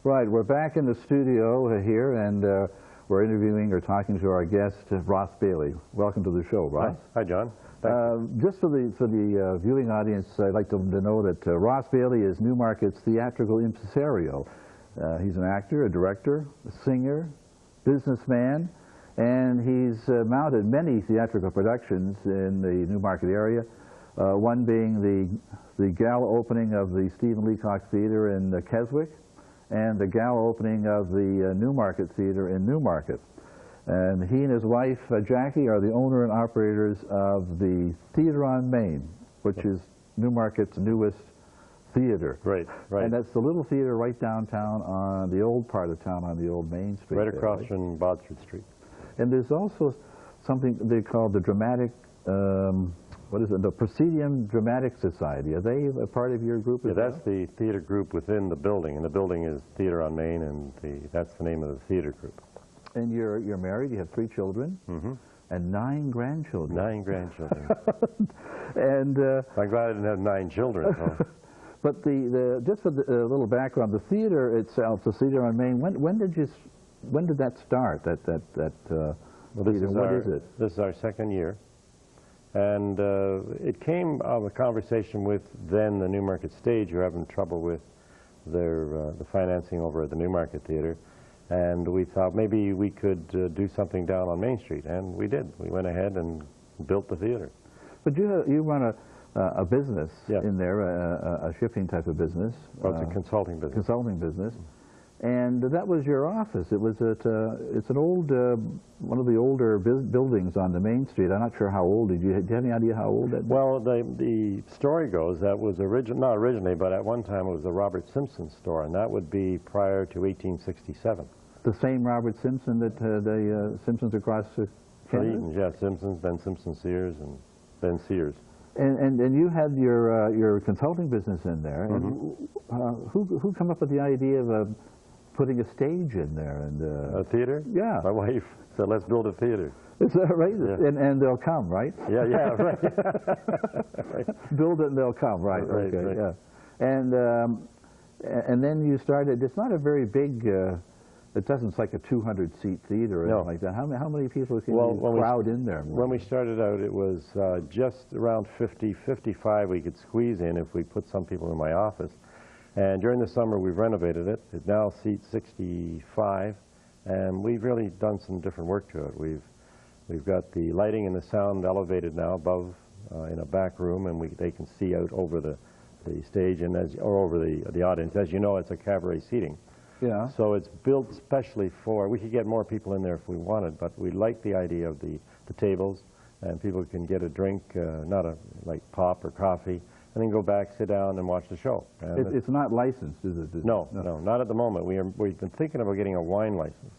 Right, we're back in the studio here, and we're interviewing or talking to our guest, Ross Bailey. Welcome to the show, Ross. Hi, John. Just for the viewing audience, I'd like them to know that Ross Bailey is Newmarket's theatrical impresario. He's an actor, a director, a singer, businessman, and he's mounted many theatrical productions in the Newmarket area, one being the Gala opening of the Stephen Leacock Theater in Keswick, and the Gala opening of the Newmarket Theater in Newmarket. And he and his wife, Jackie, are the owner and operators of the Theater on Main, which is Newmarket's newest theater. Right, right. And that's the little theater right downtown on the old part of town on the old Main Street. Right across from Bodford Street. And there's also something they call the dramatic, what is it, the Proscenium Dramatic Society. Are they a part of your group as well? That's the theater group within the building, and the building is Theater on Main, and that's the name of the theater group. And you're married, you have 3 children, and 9 grandchildren. 9 grandchildren. And I'm glad I didn't have 9 children. So. But just for a little background, the theater itself, the Theater on Main, when did that start? Well, this is our 2nd year. And it came of a conversation with then the Newmarket Stage, who were having trouble with the financing over at the Newmarket Theater. And we thought maybe we could do something down on Main Street, and we did. We went ahead and built the theater. But you run a business in there, a shipping type of business. Well, it's a consulting business. Consulting business. And that was your office. It was it's an old, one of the older buildings on the Main Street. I'm not sure how old. Do you have any idea how old that was? Well, the story goes that was not originally, but at one time it was the Robert Simpson store, and that would be prior to 1867. The same Robert Simpson that the Simpsons across Canada? Eaton's, yeah, Simpsons, then Simpson Sears, and then Sears. And you had your consulting business in there. And who come up with the idea of putting a stage in there? And a theater? Yeah. My wife said, let's build a theater. Is that right? Yeah. And they'll come, right? Yeah, yeah, right. Right. Build it and they'll come, right? Right, okay, right. Yeah. And then you started. It's not a very big. It doesn't like a 200-seat theater or anything like that. How many people can you crowd in there? When we started out, it was just around 50, 55 we could squeeze in if we put some people in my office. And during the summer, we've renovated it. It now seats 65, and we've really done some different work to it. We've got the lighting and the sound elevated now above in a back room, and they can see out over the stage and or over the audience. As you know, it's a cabaret seating. Yeah. So it's built specially for, we could get more people in there if we wanted, but we like the idea of the tables, and people can get a drink, not like pop or coffee, and then go back, sit down, and watch the show. It's not licensed, is it? No, not at the moment. We've been thinking about getting a wine license,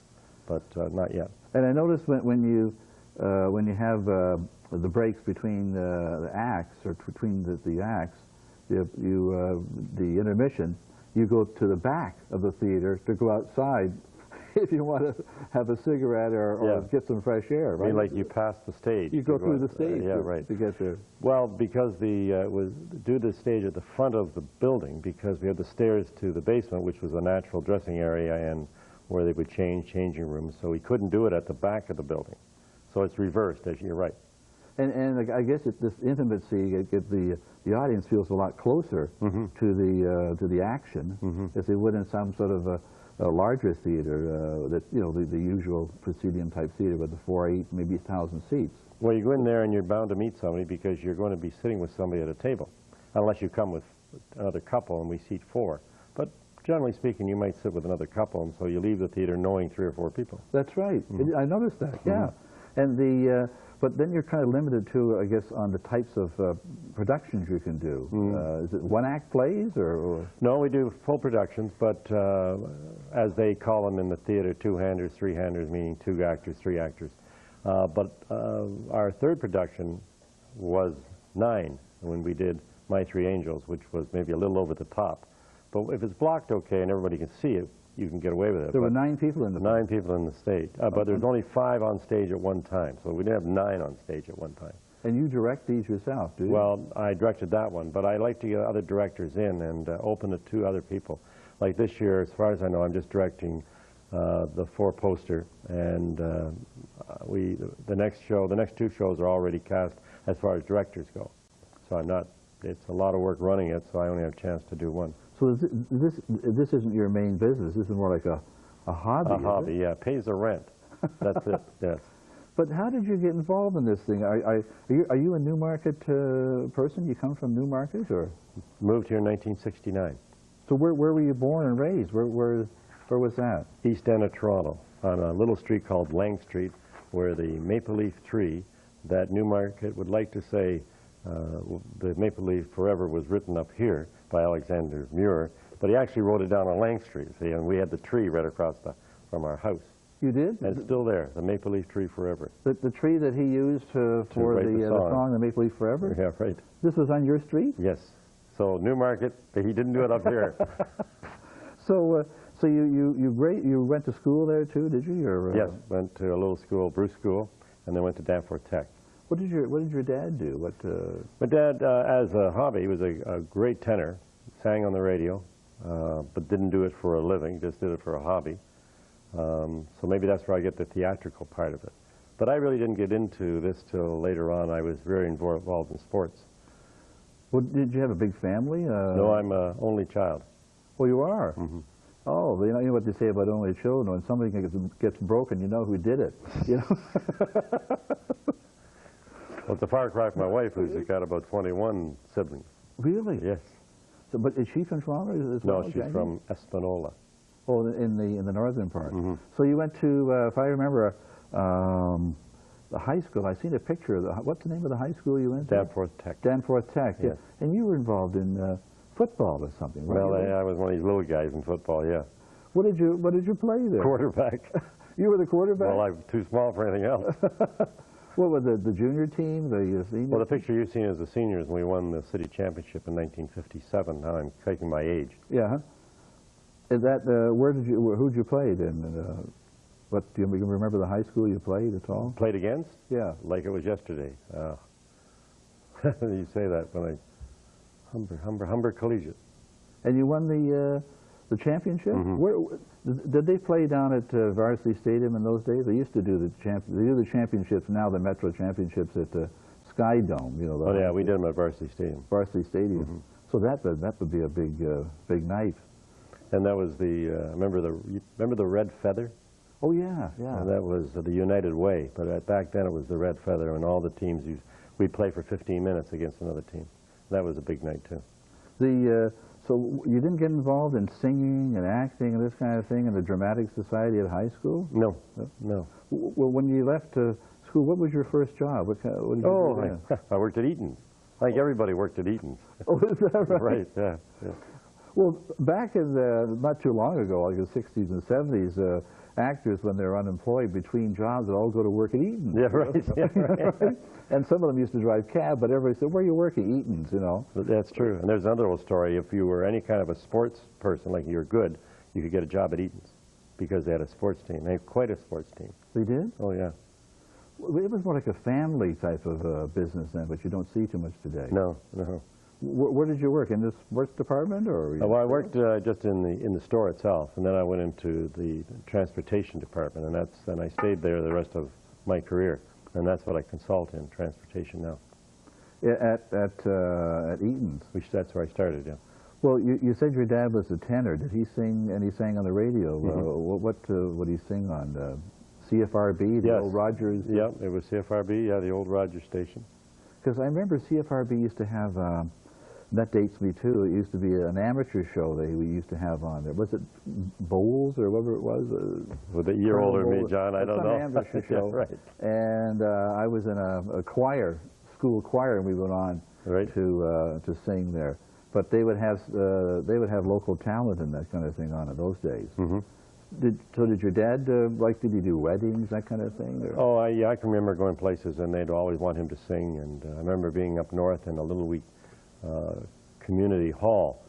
but not yet. And I noticed when you have the breaks between the acts, or between the acts, the intermission, you go to the back of the theater to go outside if you want to have a cigarette or get some fresh air, right? I mean, like you pass the stage. You go through the stage to get there. Well, because was due to the stage at the front of the building, because we had the stairs to the basement, which was a natural dressing area and where they would changing rooms, so we couldn't do it at the back of the building. So it's reversed, as you're right. And I guess this intimacy, the audience feels a lot closer to the action as they would in some sort of a larger theater, the usual Proscenium type theater with the 4, 8, maybe 1,000 seats. Well, you go in there and you're bound to meet somebody because you're going to be sitting with somebody at a table, unless you come with another couple and we seat 4. But generally speaking, you might sit with another couple, and so you leave the theater knowing 3 or 4 people. That's right. I noticed that. Yeah, and but then you're kind of limited to, I guess, on the types of productions you can do. Is it one-act plays or? No, we do full productions, but as they call them in the theater, 2-handers, 3-handers, meaning 2 actors, 3 actors. But our 3rd production was 9 when we did My 3 Angels, which was maybe a little over the top. But if it's blocked okay and everybody can see it, you can get away with it. There were 9 people in the 9 people in the stage, but there's only 5 on stage at one time, so we didn't have 9 on stage at one time. And you direct these yourself, do you? Well, I directed that one, but I like to get other directors in and open it to other people. Like this year, as far as I know, I'm just directing the 4-poster, and the next two shows are already cast as far as directors go. So I'm not. It's a lot of work running it, so I only have a chance to do one. So this isn't your main business. This is more like a hobby. A hobby, yeah. Pays the rent. That's it. Yes. But how did you get involved in this thing? Are you a Newmarket person? You come from Newmarket, or? Moved here in 1969. So where were you born and raised? Where was that? East end of Toronto, on a little street called Lang Street, where the maple leaf tree that Newmarket would like to say the maple leaf forever was written up here by Alexander Muir, but he actually wrote it down on Lang Street, see, and we had the tree right across from our house. You did? And it's still there, the maple leaf tree forever. The tree that he used for the song, The Maple Leaf Forever? Yeah, right. This was on your street? Yes. So Newmarket, he didn't do it up here. So you went to school there too, did you? Or, yes, went to a little school, Bruce School, and then went to Danforth Tech. What did your dad do? My dad, as a hobby, was a great tenor, sang on the radio, but didn't do it for a living, just did it for a hobby. So maybe that's where I get the theatrical part of it. But I really didn't get into this till later on. I was very involved in sports. Well, did you have a big family? No, I'm an only child. Oh, you are? Mm-hmm. Oh, you know what they say about only children. When something gets broken, you know who did it. You know? Well, it's a far cry from my wife, who's got about 21 siblings. Really? Yes. So, but is she from Toronto as well? No, she's from Espanola. Oh, in the northern part. Mm-hmm. So you went to, if I remember, the high school. I seen a picture of what's the name of the high school you went to? Danforth Tech. Danforth Tech. Yes. Yeah. And you were involved in football or something, right? Well, I was one of these little guys in football. Yeah. What did you play there? Quarterback. You were the quarterback? Well, I'm too small for anything else. What was the junior team, the senior? Well, the picture you've seen is the seniors, and we won the city championship in 1957. Now I'm taking my age. Yeah. Is that who'd you play then? What do you remember the high school you played at all? Played against? Yeah. Like it was yesterday. You say that when Humber Collegiate. And you won the championship? Mm-hmm. Where did they play down at Varsity Stadium in those days? They used to do the championships. Now the Metro Championships at the Sky Dome. You know. Oh yeah, we did them at Varsity Stadium. Varsity Stadium. Mm-hmm. So that would be a big night. And that was the remember the Red Feather? Oh yeah, yeah. And that was the United Way, but back then it was the Red Feather, and all the teams we'd play for 15 minutes against another team. That was a big night too. So you didn't get involved in singing and acting and this kind of thing in the Dramatic Society at high school? No, no. Well, when you left school, what was your first job? What did you do there? I worked at Eaton's. Like everybody worked at Eaton's. Oh, is that right? Right, yeah. Well, back in not too long ago, like the 60s and 70s, actors, when they're unemployed between jobs, would all go to work at Eaton's. Yeah, right. Yeah, right. And some of them used to drive cab, but everybody said, "Where are you working?" Eaton's, you know. But that's true. And there's another little story. If you were any kind of a sports person, like you're good, you could get a job at Eaton's because they had a sports team. They had quite a sports team. They did? Oh, yeah. It was more like a family type of business then, but you don't see too much today. No, no. Where did you work? In the sports department, or? Well, I worked just in the store itself, and then I went into the transportation department, and I stayed there the rest of my career, and that's what I consult in, transportation now. At Eaton's? That's where I started, yeah. Well, you said your dad was a tenor. Did he sing? And he sang on the radio. Mm-hmm. What would he sing on? CFRB, the yes. old Rogers? Yeah, it was CFRB, yeah, the old Rogers station. Because I remember CFRB used to have, that dates me too, it used to be an amateur show we used to have on there. Was it Bowles or whatever it was? With a year older than me, John, I don't know. Some amateur show. Yeah, right. And I was in a choir, school choir, and we went on to sing there. But they would have local talent and that kind of thing on in those days. Mm-hmm. Did your dad did he do weddings, that kind of thing? Or? Oh, yeah, I can remember going places and they'd always want him to sing. And I remember being up north in a little wee community hall,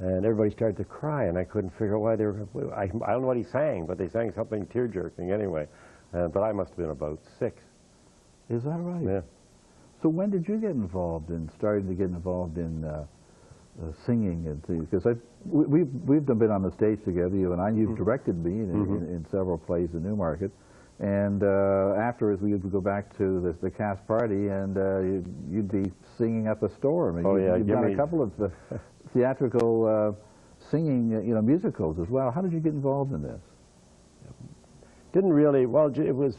and everybody started to cry, and I couldn't figure out why they were. I don't know what he sang, but they sang something tear-jerking anyway. But I must have been about 6. Is that right? Yeah. So when did you get involved in, started to get involved in singing and things? Because we've been on the stage together, you and I. You've directed me in several plays in Newmarket. And afterwards, we would go back to the cast party, and you'd be singing up a storm. Oh, yeah. You've done a couple of theatrical singing, musicals as well. How did you get involved in this? Didn't really, well, it was,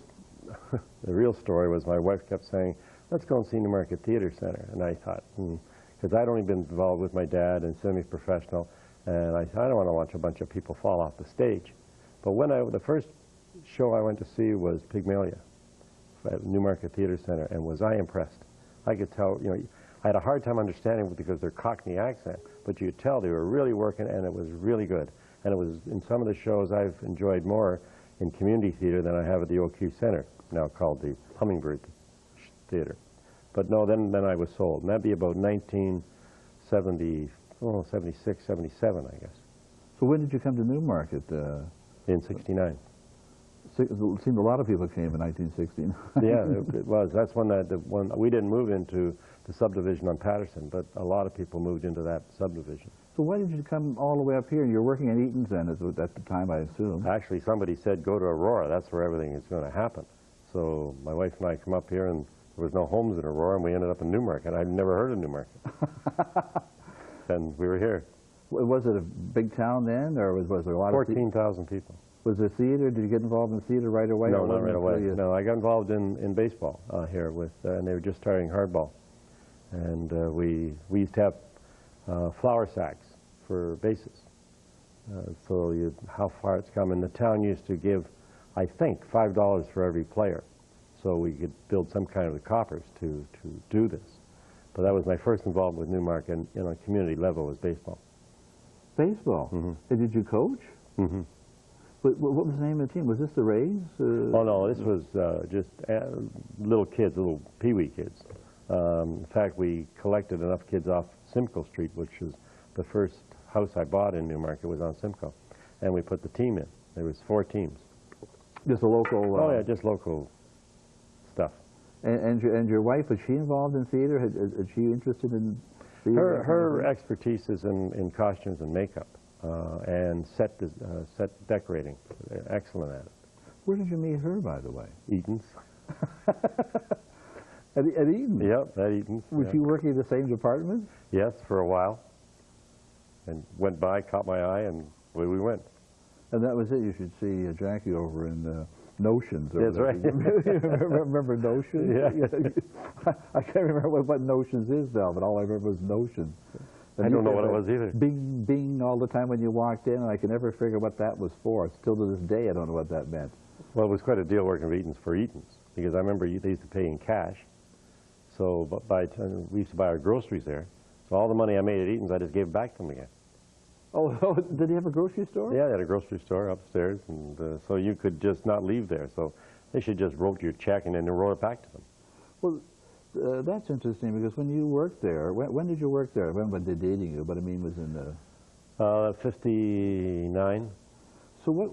the real story was my wife kept saying, let's go and see Newmarket Theatre Center. And I thought, because I'd only been involved with my dad and semi-professional, and I thought, I don't want to watch a bunch of people fall off the stage. But when the first show I went to see was Pygmalion at Newmarket Theatre Center, and was I impressed. I could tell, I had a hard time understanding it because their Cockney accent, but you could tell they were really working, and it was really good. And it was, in some of the shows I've enjoyed more in community theater than I have at the OQ Center, now called the Hummingbird Theater. But no, then I was sold, and that'd be about 76, 77, I guess. So when did you come to Newmarket? In 69. It seemed a lot of people came in 1969. Yeah, it was. That's when we didn't move into the subdivision on Patterson, but a lot of people moved into that subdivision. So why did you come all the way up here? You're working in Eaton's then at the time, I assume. Actually, somebody said go to Aurora. That's where everything is going to happen. So my wife and I come up here, and there was no homes in Aurora, and we ended up in Newmarket. I'd never heard of Newmarket. And we were here. Was it a big town then, or was there a lot of 14,000 people. Was there theater? Did you get involved in theater right away? No, not right away. No, I got involved in baseball here with, and they were just starting hardball. And we used to have flour sacks for bases. So how far it's come. And the town used to give, I think, $5 for every player. So we could build some kind of the coppers to do this. But that was my first involvement with Newmarket, and on a community level was baseball. Baseball? Mm-hmm. And did you coach? Mm-hmm. What was the name of the team? Was this the Rays? Oh, no, this was just little kids, little pee-wee kids. In fact, we collected enough kids off Simcoe Street, which was the first house I bought in Newmarket was on Simcoe. And we put the team in. There was 4 teams. Just a local... oh, yeah, just local stuff. And your wife, was she involved in theater? Is she interested in theater? Her expertise is in costumes and makeup. And set decorating. Excellent at it. Where did you meet her, by the way? Eaton's. At Eaton's? Yep, at Eaton's. Was yeah. she working in the same department? Yes, for a while. And went by, caught my eye, and away we went. And that was it. You should see Jackie over in Notions. That's right. Remember Notions? Yeah. I can't remember what Notions is now, but all I remember was Notions. And I don't know what it was either. Bing, bing all the time when you walked in, and I could never figure what that was for. Still to this day, I don't know what that meant. Well, it was quite a deal working for Eaton's, because I remember they used to pay in cash. So we used to buy our groceries there. So all the money I made at Eaton's, I just gave back to them again. Oh, did he have a grocery store? Yeah, they had a grocery store upstairs, and so you could just not leave there. So they should just wrote your check and then wrote it back to them. Well, that's interesting, because when you worked there, when did you work there? I remember when they're dating you, but I mean, was in the... 59. So what,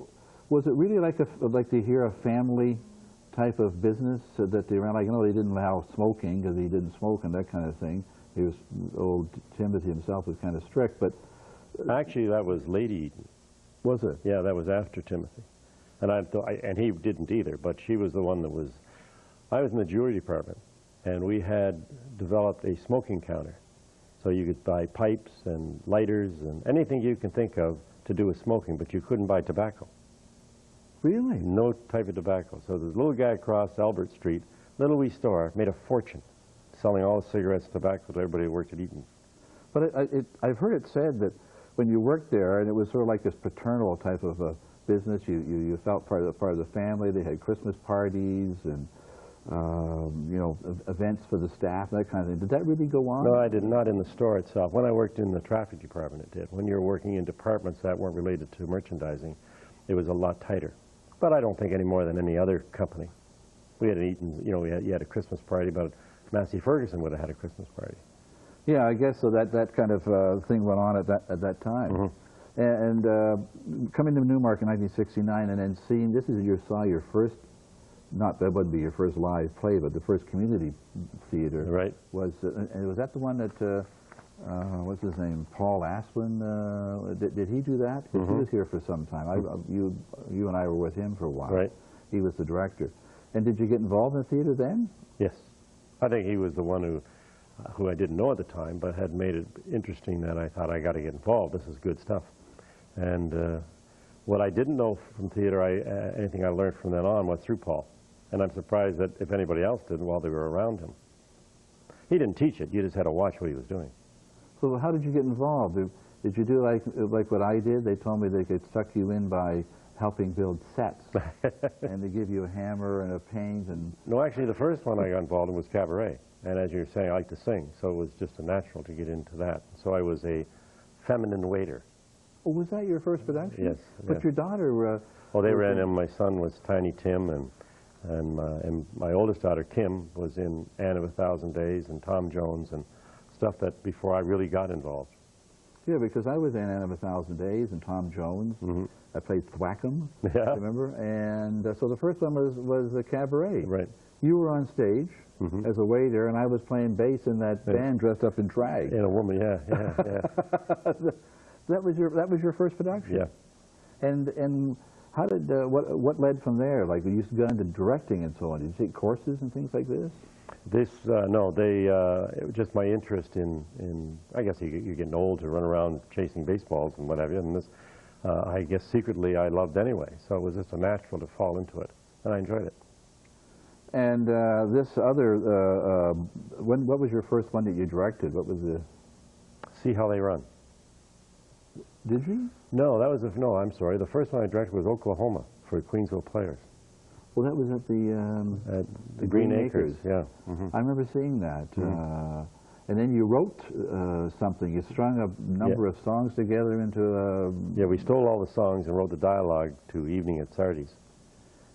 was it really like to hear a family type of business that they ran? Like, they didn't allow smoking, because he didn't smoke and that kind of thing. He was, old Timothy himself was kind of strict, but... Actually, that was Lady Eaton. Was it? Yeah, that was after Timothy. And and he didn't either, but she was the one that was... I was in the jewelry department, and we had developed a smoking counter. So you could buy pipes and lighters and anything you can think of to do with smoking, but you couldn't buy tobacco. Really? No type of tobacco. So this little guy across Albert Street, little wee store, made a fortune selling all the cigarettes and tobacco to everybody who worked at Eaton's. But I've heard it said that when you worked there, and it was sort of like this paternal type of a business, you felt part of the family. They had Christmas parties and events for the staff, that kind of thing. Did that really go on? No, I did not in the store itself. When I worked in the traffic department, it did. When you're working in departments that weren't related to merchandising, it was a lot tighter. But I don't think any more than any other company. We had an Eaton's, you had a Christmas party, but Massey Ferguson would have had a Christmas party. Yeah, I guess so. That kind of thing went on at that time. Mm-hmm. And coming to Newmarket in 1969, and then seeing you saw your first, not that wouldn't be your first live play, but the first community theater. Right. And was that the one that what's his name, Paul Asplin, did he do that? 'Cause he was here for some time. You and I were with him for a while. Right. He was the director. And did you get involved in the theater then? Yes. I think he was the one who I didn't know at the time, but had made it interesting that I thought I got to get involved. This is good stuff. And what I didn't know from theater, anything I learned from then on was through Paul. And I'm surprised that if anybody else did while they were around him. He didn't teach it. You just had to watch what he was doing. So how did you get involved? Did you do like what I did? They told me they could suck you in by helping build sets, and they give you a hammer and a paint and... No, actually, the first one I got involved in was cabaret. And as you're saying, I like to sing, so it was just a natural to get into that. So I was a feminine waiter. Oh, was that your first production? Yes. But yes. your daughter... Oh, they ran in. My son was Tiny Tim, and my oldest daughter, Kim, was in Anne of 1,000 Days and Tom Jones and stuff that before I really got involved. Yeah, because I was in Anne of 1,000 Days and Tom Jones. I played Thwackum, Yeah. remember? And so the first one was the cabaret. Right. You were on stage as a waiter, and I was playing bass in that band dressed up in drag. And a woman, yeah. That was your first production. Yeah. And how did what led from there? Like you used to go into directing and so on. Did you take courses and things like this? No, it was just my interest in I guess you're getting old to run around chasing baseballs and what have you, and this, I guess secretly I loved anyway, so it was just a natural to fall into it, and I enjoyed it. And this other, what was your first one that you directed? What was the... See How They Run. Did you? No, no, I'm sorry. The first one I directed was Oklahoma for Queensville Players. Well, that was at the Green Acres. Yeah. I remember seeing that. And then you wrote something. You strung a number of songs together into a... Yeah, we stole all the songs and wrote the dialogue to Evening at Sardi's.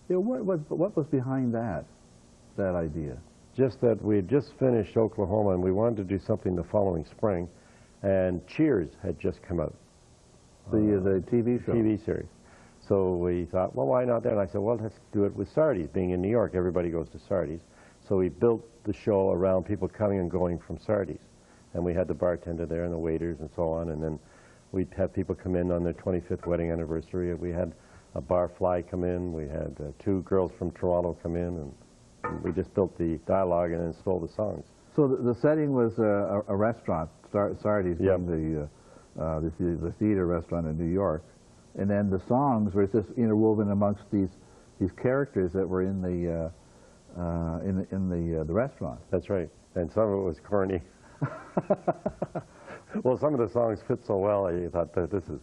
Yeah, what was behind that idea? Just that we had just finished Oklahoma and we wanted to do something the following spring, and Cheers had just come out. The TV show? TV series. So we thought, well, why not that? And I said, well, let's do it with Sardi's. Being in New York, everybody goes to Sardi's. So we built the show around people coming and going from Sardi's. And we had the bartender there and the waiters and so on. And then we'd have people come in on their 25th wedding anniversary. We had a barfly come in. We had 2 girls from Toronto come in. And we just built the dialogue and then stole the songs. So the setting was a restaurant, Sardi's being the theater restaurant in New York. And then the songs were just interwoven amongst these characters that were in the restaurant. That's right. And some of it was corny. Well, some of the songs fit so well, I thought that this is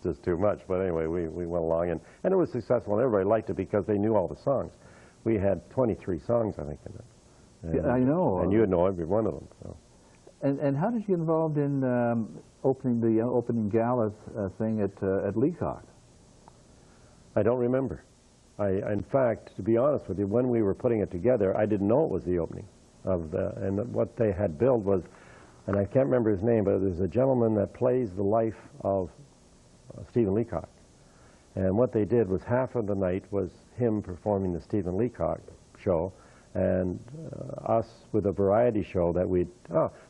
just too much. But anyway, we went along, and it was successful, and everybody liked it because they knew all the songs. We had 23 songs, I think, in it. And, yeah, I know. And you would know every one of them. So. And how did you get involved in opening the opening gala thing at Leacock? I don't remember. In fact, to be honest with you, when we were putting it together, I didn't know it was the opening of and what they had billed was, and I can't remember his name, but there's a gentleman that plays the life of Stephen Leacock. And what they did was half of the night was him performing the Stephen Leacock show, and us with a variety show that we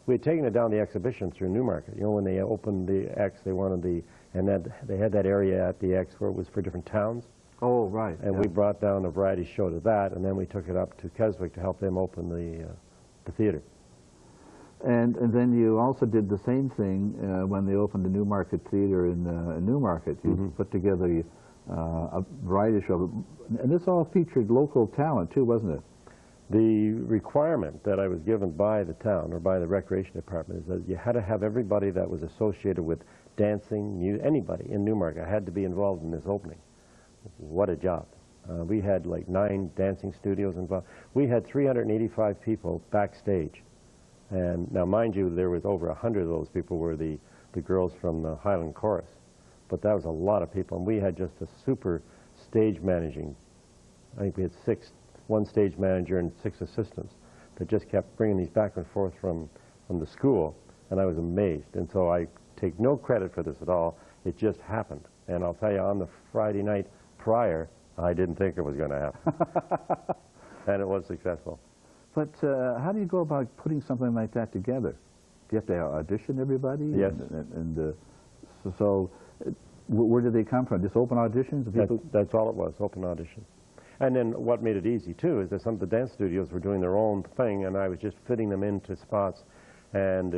had taken it down the exhibition through Newmarket. You know, when they opened the X, they wanted they had that area at the X where it was for different towns. Oh, right. And we brought down a variety show to that, and then we took it up to Keswick to help them open the theater. And then you also did the same thing when they opened the Newmarket Theater in Newmarket. You put together a variety show, and this all featured local talent too, wasn't it? The requirement that I was given by the town or by the recreation department is that you had to have everybody that was associated with dancing, anybody in Newmarket had to be involved in this opening. What a job. We had like 9 dancing studios involved. We had 385 people backstage. And now, mind you, there was over 100 of those people were the girls from the Highland Chorus. But that was a lot of people, and we had just a super stage managing. I think we had 1 stage manager and 6 assistants that just kept bringing these back and forth from the school, and I was amazed. And so I take no credit for this at all. It just happened. And I'll tell you, on the Friday night prior, I didn't think it was going to happen. And it was successful. But how do you go about putting something like that together? you have to audition everybody? Yes. Where did they come from? Just open auditions? That's all it was, open auditions. And then what made it easy, too, is that some of the dance studios were doing their own thing, and I was just fitting them into spots. And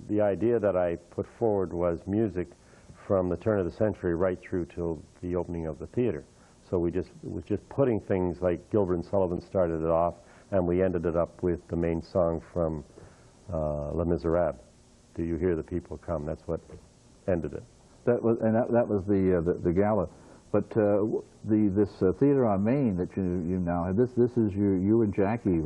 the idea that I put forward was music from the turn of the century right through till the opening of the theater. So it was just putting things like Gilbert and Sullivan started it off, and we ended it up with the main song from Les Miserables, Do You Hear the People Come? That's what ended it. That was the Gala. But this theater on Main that you now have, this is you and Jackie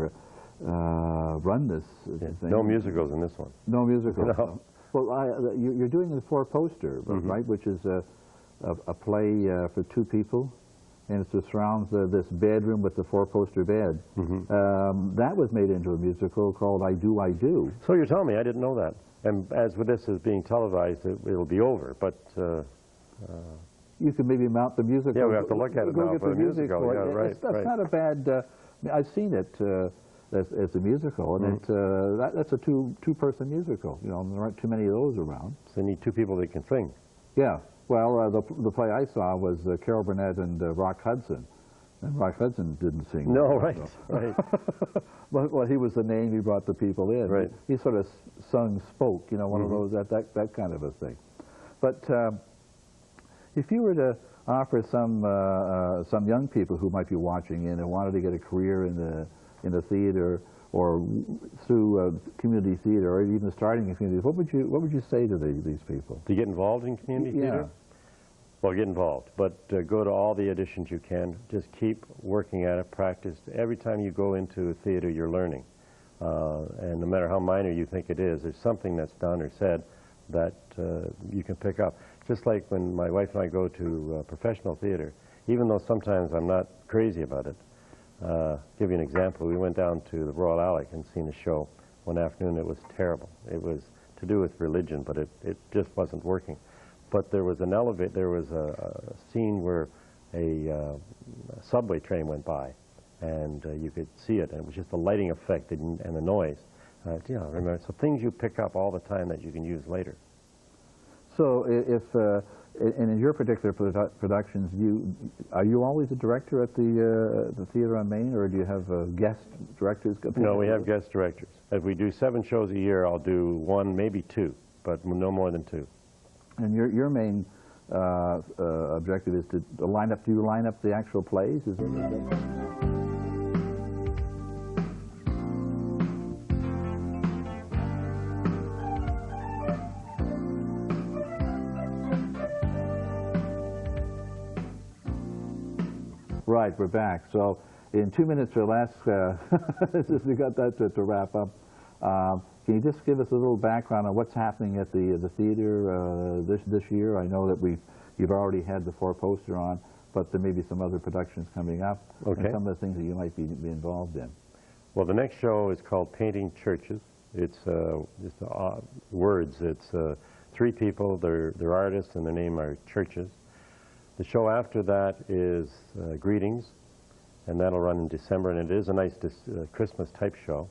run this thing. No musicals in this one. No musicals. No. Well, you're doing the four-poster, right? Which is a play for two people, and it surrounds this bedroom with the four-poster bed. That was made into a musical called I Do, I Do. So you're telling me, I didn't know that. And as with this is being televised, it'll be over, but... you can maybe mount the musical. Yeah, we have to look at it now for the musical. Yeah, right, That's not a bad... I've seen it as a musical, and that's a two-person musical. You know, there aren't too many of those around. So you need two people that can sing. Yeah. Well, the play I saw was Carol Burnett and Rock Hudson. And Rock Hudson didn't sing. No, right, right. Well, he was the name he brought the people in. Right. He sort of spoke, you know, one of those, that kind of a thing. But if you were to offer some young people who might be watching in and wanted to get a career in the theater or through community theater or even starting a community, what would you say to these people? To get involved in community theater? Well, get involved, but go to all the auditions you can. Just keep working at it, practice. Every time you go into a theater, you're learning. And no matter how minor you think it is, there's something that's done or said that you can pick up. Just like when my wife and I go to professional theater, even though sometimes I'm not crazy about it. Give you an example. We went down to the Royal Alec and seen a show one afternoon. It was terrible. It was to do with religion, but it just wasn't working. But there was there was a scene where a subway train went by, and you could see it, and it was just the lighting effect and the noise. Yeah, remember, so things you pick up all the time that you can use later. So in your particular productions, are you always a director at the theater on Main, or do you have guest directors? No, we have guest directors. If we do 7 shows a year, I'll do 1, maybe 2, but no more than 2. And your main objective is to line up. Do you line up the actual plays? Is it? Right, we're back. So in 2 minutes or less, since we got that to wrap up, can you just give us a little background on what's happening at the theater this year? I know that you've already had the 4-poster on, but there may be some other productions coming up, and some of the things that you might be involved in. Well, the next show is called Painting Churches. It's just words. It's 3 people. They're artists, and their name are churches. The show after that is Greetings, and that'll run in December, and it is a nice Christmas-type show.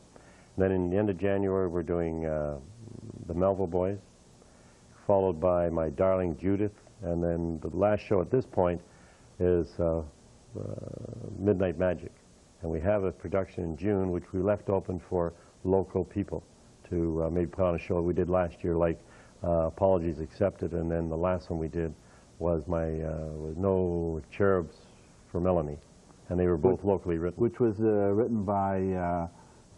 And then in the end of January, we're doing the Melville Boys, followed by My Darling Judith, and then the last show at this point is Midnight Magic. And we have a production in June, which we left open for local people to maybe put on a show we did last year, like Apologies Accepted, and then the last one we did was was No Cherubs for Melanie, and they were both locally written. Which was written by,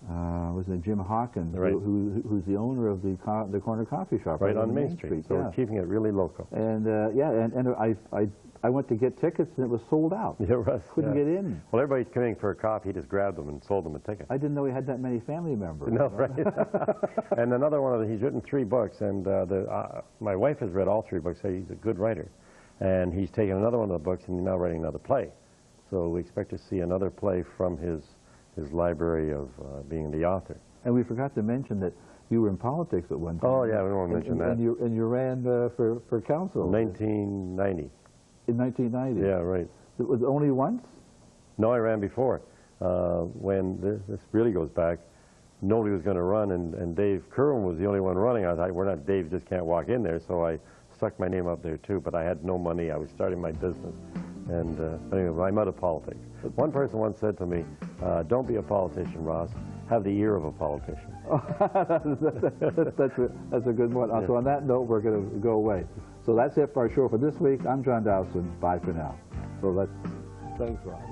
was it Jim Hawkins, right. who's the owner of the corner coffee shop right on Main Street. So we're keeping it really local. And I went to get tickets and it was sold out. Yeah, right. Couldn't get in. Well, everybody's coming for a coffee. He just grabbed them and sold them a ticket. I didn't know he had that many family members. No, right. And another one he's written 3 books, and my wife has read all 3 books. So he's a good writer. And he's taken another one of the books and he's now writing another play. So we expect to see another play from his library of being the author. And we forgot to mention that you were in politics at one time. Oh, yeah, we won't mention that. And you ran for council. 1990. In 1990? Yeah, right. It was only once? No, I ran before. When this really goes back, nobody was going to run, and Dave Curran was the only one running. I thought, we're not, Dave just can't walk in there, so I stuck my name up there too, but I had no money. I was starting my business, and anyway, I'm out of politics. One person once said to me, don't be a politician, Ross, have the ear of a politician. That's a good one. Yeah. So on that note, we're going to go away. So that's it for our show for this week. I'm John Dowson. Bye for now. So thanks, Ross.